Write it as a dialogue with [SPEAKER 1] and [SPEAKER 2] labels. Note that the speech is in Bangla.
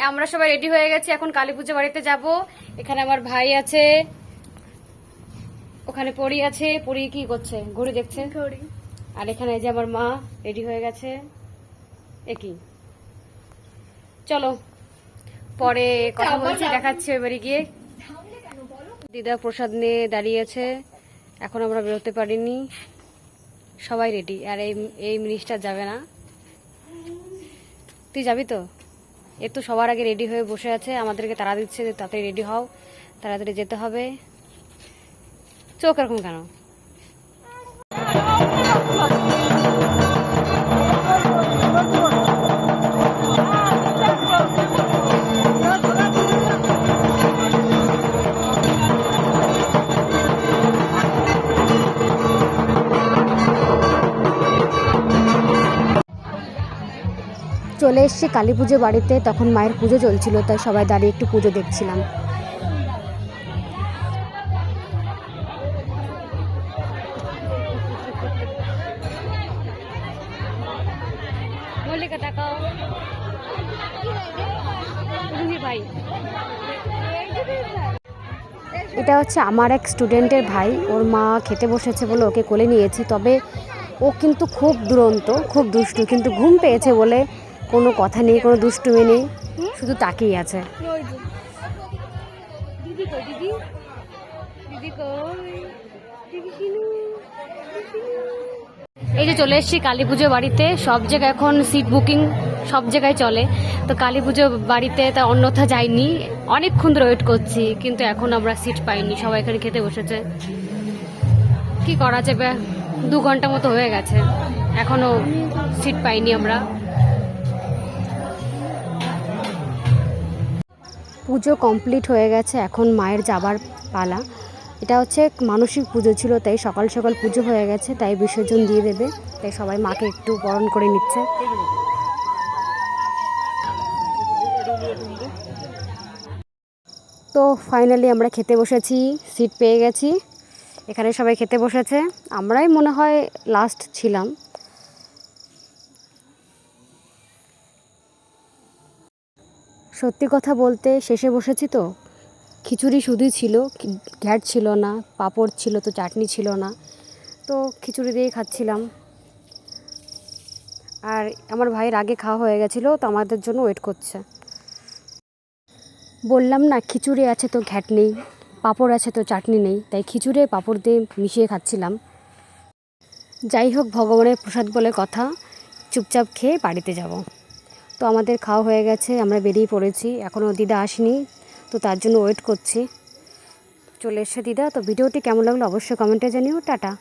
[SPEAKER 1] আমরা সবাই রেডি হয়ে গেছি, এখন কালী পুজো বাড়িতে যাব। এখানে আমার ভাই আছে, ওখানে পরি আছে। পরি কি করছে? ঘড়ি দেখছে। আর এখানে এই যে আমার মা রেডি হয়ে গেছে। একই, চলো পরে কথা বলছি, দেখাচ্ছি এবারে গিয়ে। দিদা প্রসাদ নিয়ে দাঁড়িয়েছে, এখন আমরা বেরোতে পারিনি। সবাই রেডি, আর এই মিনিসটা যাবে না। তুই যাবি তো? এ তো সবার আগে রেডি হয়ে বসে আছে, আমাদেরকে তাড়া দিচ্ছে যে তাড়াতাড়ি রেডি হও, তাড়াতাড়ি যেতে হবে। চোখ এরকম কেন? চলে এসছি কালী পুজো বাড়িতে, তখন মায়ের পুজো চলছিল, তাই সবাই দাঁড়িয়ে একটু পুজো দেখছিলাম। এটা হচ্ছে আমার এক স্টুডেন্টের ভাই, ওর মা খেতে বসেছে বলে ওকে কোলে নিয়েছি। তবে ও কিন্তু খুব দুরন্ত, খুব দুষ্টু, কিন্তু ঘুম পেয়েছে বলে কোনো কথা নেই, কোনো দুষ্টুমি নেই, শুধু তাকিয়ে আছে। এই যে চলে এসেছি কালী পুজো বাড়িতে। সব জায়গায় এখন সিট বুকিং, সব জায়গায় চলে। তো কালী পুজো বাড়িতে তা অন্যথা যাইনি, অনেকক্ষণ ধরে ওয়েট করছি, কিন্তু এখন আমরা সিট পাইনি। সবাই এখানে খেতে বসেছে, কি করা যাবে? 2 ঘন্টা মতো হয়ে গেছে, এখনো সিট পাইনি আমরা। পুজো কমপ্লিট হয়ে গেছে, এখন মায়ের যাবার পালা। এটা হচ্ছে মানসিক পুজো ছিল, তাই সকাল সকাল পুজো হয়ে গেছে, তাই বিসর্জন দিয়ে দেবে, তাই সবাই মাকে একটু বরণ করে নিচ্ছে। তো ফাইনালি আমরা খেতে বসেছি, সিট পেয়ে গেছি। এখানে সবাই খেতে বসেছে, আমরাই মনে হয় লাস্ট ছিলাম। সত্যি কথা বলতে শেষে বসেছি তো, খিচুড়ি শুধুই ছিল, ঘ্যাট ছিল না, পাঁপড় ছিল তো, চাটনি ছিল না, তো খিচুড়ি দিয়েই খাচ্ছিলাম। আর আমার ভাইয়ের আগে খাওয়া হয়ে গেছিলো, তো আমাদের জন্য ওয়েট করছে। বললাম না, খিচুড়ি আছে তো ঘ্যাট নেই, পাঁপড় আছে তো চাটনি নেই, তাই খিচুড়ি পাঁপড় দিয়ে মিশিয়ে খাচ্ছিলাম। যাই হোক, ভগবানের প্রসাদ বলে কথা, চুপচাপ খেয়ে বাড়িতে যাব। তো আমাদের খাওয়া হয়ে গেছে, আমরা বেরিয়ে পড়েছি। এখনও দিদা আসেনি, তো তার জন্য ওয়েট করছি। চলে এসছে দিদা। তো ভিডিওটি কেমন লাগলো অবশ্যই কমেন্টে জানিও। টাটা।